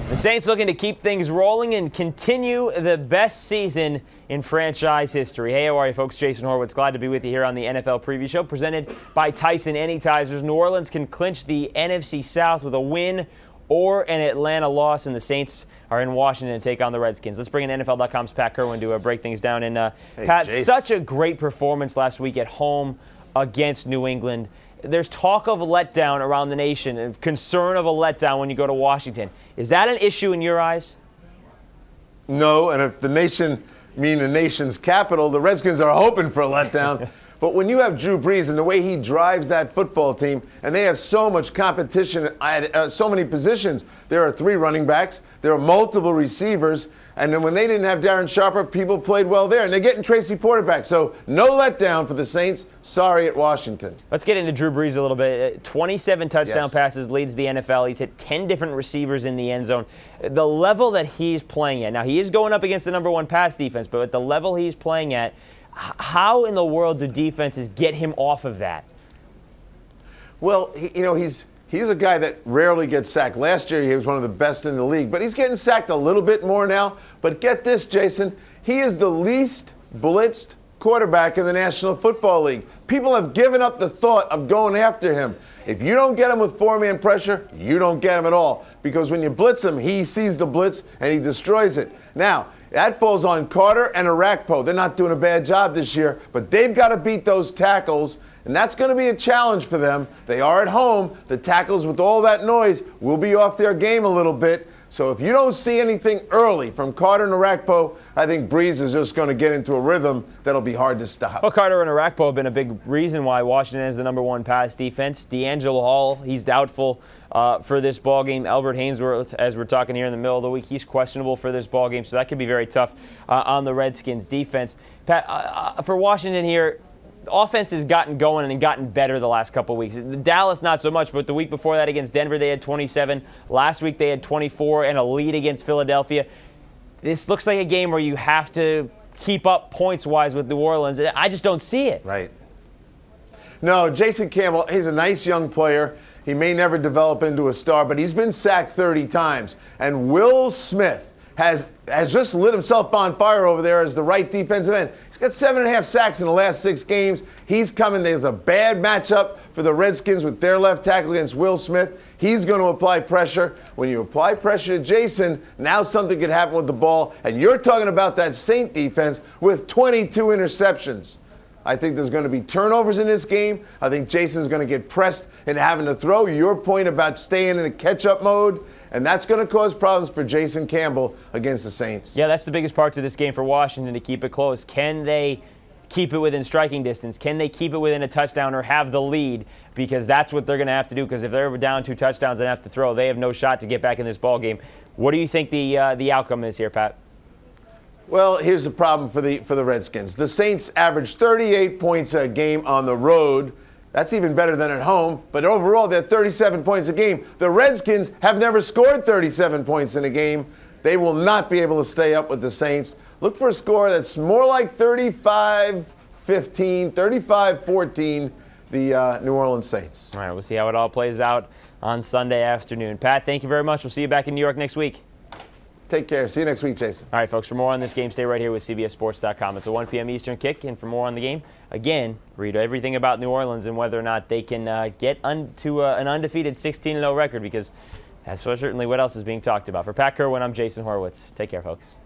The Saints looking to keep things rolling and continue the best season in franchise history. Hey, how are you, folks? Jason Horowitz, glad to be with you here on the NFL Preview Show, presented by Tyson Anytizers. New Orleans can clinch the NFC South with a win or an Atlanta loss, and the Saints are in Washington to take on the Redskins. Let's bring in NFL.com's Pat Kirwan to break things down. And Pat, Jace. Such a great performance last week at home against New England. There's talk of a letdown around the nation, and concern of a letdown when you go to Washington. Is that an issue in your eyes? No, and if the nation mean the nation's capital, the Redskins are hoping for a letdown. But when you have Drew Brees and the way he drives that football team, and they have so much competition at so many positions, there are 3 running backs, there are multiple receivers, and then when they didn't have Darren Sharper, people played well there, and they're getting Tracy Porter back. So no letdown for the Saints. Sorry at Washington. Let's get into Drew Brees a little bit. 27 touchdown passes, leads the NFL. He's hit 10 different receivers in the end zone. The level that he's playing at, now he is going up against the number 1 pass defense, but at the level he's playing at, how in the world do defenses get him off of that? Well, he's a guy that rarely gets sacked. Last year, he was one of the best in the league, but he's getting sacked a little bit more now. But get this, Jason, he is the least blitzed quarterback in the National Football League. People have given up the thought of going after him. If you don't get him with 4-man pressure, you don't get him at all. Because when you blitz him, he sees the blitz and he destroys it. Now, that falls on Carter and Arakpo. They're not doing a bad job this year, but they've got to beat those tackles, and that's going to be a challenge for them. They are at home. The tackles with all that noise will be off their game a little bit. So if you don't see anything early from Carter and Arakpo, I think Brees is just going to get into a rhythm that'll be hard to stop. Well, Carter and Arakpo have been a big reason why Washington is the number 1 pass defense. D'Angelo Hall, he's doubtful for this ballgame. Albert Hainsworth, as we're talking here in the middle of the week, he's questionable for this ballgame, so that could be very tough on the Redskins defense. Pat, for Washington here, offense has gotten going and gotten better the last couple of weeks. Dallas, not so much, but the week before that against Denver, they had 27. Last week, they had 24 and a lead against Philadelphia. This looks like a game where you have to keep up points-wise with New Orleans. I just don't see it. Right. No, Jason Campbell, he's a nice young player. He may never develop into a star, but he's been sacked 30 times. And Will Smith has just lit himself on fire over there as the right defensive end. He's got 7.5 sacks in the last 6 games. He's coming. There's a bad matchup for the Redskins with their left tackle against Will Smith. He's going to apply pressure. When you apply pressure to Jason, now something could happen with the ball. And you're talking about that Saint defense with 22 interceptions. I think there's going to be turnovers in this game. I think Jason's going to get pressed and having to throw. Your point about staying in a catch-up mode, and that's going to cause problems for Jason Campbell against the Saints. Yeah, that's the biggest part to this game for Washington, to keep it close. Can they keep it within striking distance? Can they keep it within a touchdown or have the lead? Because that's what they're going to have to do, because if they're down 2 touchdowns and have to throw, they have no shot to get back in this ball game. What do you think the outcome is here, Pat? Well, here's the problem for the Redskins. The Saints average 38 points a game on the road. That's even better than at home. But overall, they're 37 points a game. The Redskins have never scored 37 points in a game. They will not be able to stay up with the Saints. Look for a score that's more like 35-15, 35-14, the New Orleans Saints. All right, we'll see how it all plays out on Sunday afternoon. Pat, thank you very much. We'll see you back in New York next week. Take care. See you next week, Jason. All right, folks, for more on this game, stay right here with CBSSports.com. It's a 1 p.m. Eastern kick, and for more on the game, again, read everything about New Orleans and whether or not they can get to an undefeated 16-0 record, because that's certainly what else is being talked about. For Pat Kirwan, I'm Jason Horowitz. Take care, folks.